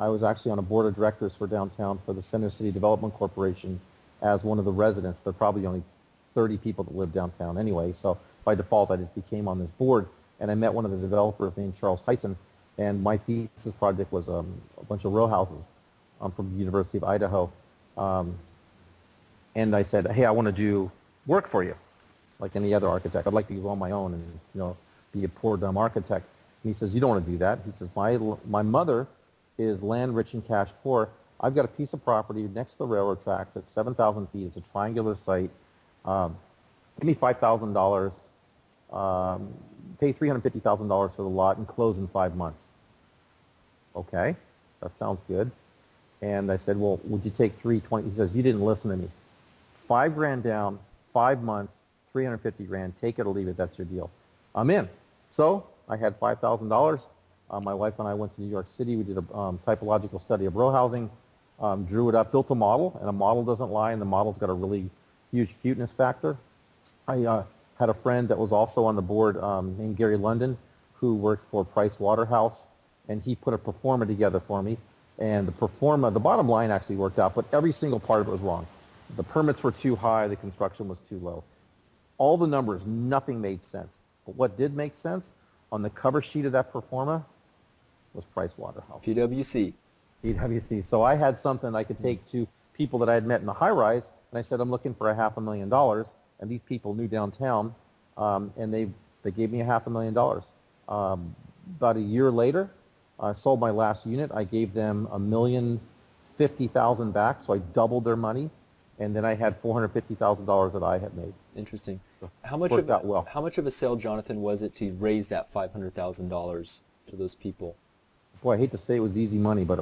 I was actually on a board of directors for downtown for the Center City Development Corporation as one of the residents. There are probably only 30 people that live downtown anyway, so by default I just became on this board, and I met one of the developers named Charles Tyson, and my thesis project was a bunch of row houses from the University of Idaho. And I said, hey, I want to do work for you, like any other architect. I'd like to go on my own and be a poor dumb architect. And he says, you don't want to do that. He says, my mother is land rich and cash poor. I've got a piece of property next to the railroad tracks at 7,000 feet. It's a triangular site. Give me $5,000. Pay $350,000 for the lot and close in 5 months. Okay, that sounds good. And I said, well, would you take 320? He says, you didn't listen to me. $5,000 down, 5 months, 350 grand. Take it or leave it. That's your deal. I'm in. So I had $5,000. My wife and I went to New York City. We did a typological study of row housing, drew it up, built a model, and a model doesn't lie, and the model's got a really huge cuteness factor. I had a friend that was also on the board named Gary London, who worked for Price Waterhouse, and he put a performa together for me. And the performa, the bottom line actually worked out, but every single part of it was wrong. The permits were too high, the construction was too low. All the numbers, nothing made sense. But what did make sense on the cover sheet of that performa was Price Waterhouse. PwC. PwC. So I had something I could take to people that I had met in the high rise, and I said, I'm looking for $500,000, and these people knew downtown, and they gave me $500,000. About a year later, I sold my last unit. I gave them $1,050,000 back, so I doubled their money, and then I had $450,000 that I had made. Interesting. So how much of a sale, Jonathan, was it to raise that $500,000 to those people? Boy, I hate to say it was easy money, but